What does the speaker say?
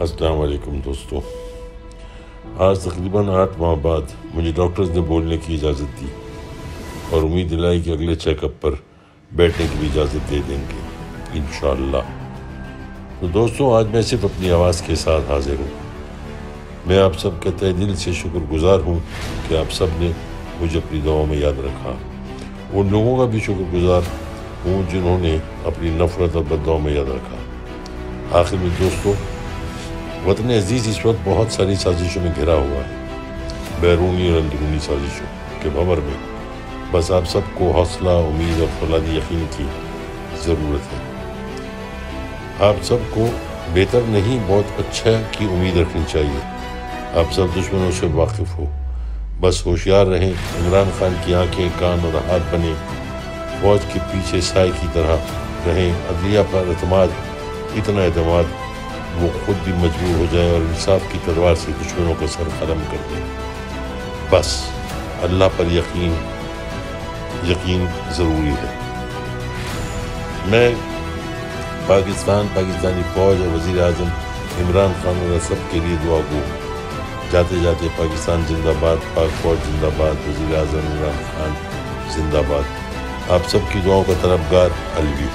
السلام علیکم دوستو، آج تقریباً 8 ماہ بعد مجھے ڈاکٹرز نے بولنے کی اجازت دی اور امید دلائی کہ اگلے چیک اپ پر بیٹھنے کی بھی اجازت دے دیں گے انشاءاللہ۔ تو دوستو، آج میں صرف اپنی آواز کے ساتھ حاضر ہوں۔ میں آپ سب کا تہ دل سے شکر گزار ہوں کہ آپ سب نے مجھے اپنی دعاؤں میں یاد رکھا۔ ان لوگوں کا بھی شکر گزار ہوں جنہوں نے اپنی نفرت اور بددعاؤں میں یاد رکھا۔ آخر میں دوستو، وطن عزیز اس وقت بہت ساری سازشوں میں گھرا ہوا ہے، بیرونی اور اندرونی سازشوں کے بھنور میں۔ بس آپ سب کو حوصلہ، امید اور فولادی یقین کی ضرورت ہے۔ آپ سب کو بہتر نہیں، بہت اچھا کی امید رکھنی چاہیے۔ آپ سب دشمنوں سے واقف ہو، بس ہوشیار رہیں۔ عمران خان کی آنکھیں، کان اور ہاتھ بنے، فوج کے پیچھے سائے کی طرح رہیں۔ عدلیہ پر اعتماد، اتنا اعتماد وہ خود بھی مجبور ہو جائے اور انصاف کی تلوار سے دشمنوں کا سر قلم کر دے۔ بس اللہ پر یقین ضروری ہے۔ میں پاکستانی فوج اور وزیر اعظم عمران خان اور سب کے لیے دعا گو ہوں۔ جاتے جاتے پاکستان زندہ باد، پاک فوج زندہ باد، وزیر اعظم عمران خان زندہ باد۔ آپ سب کی دعاؤں کا طلبگار، الوی۔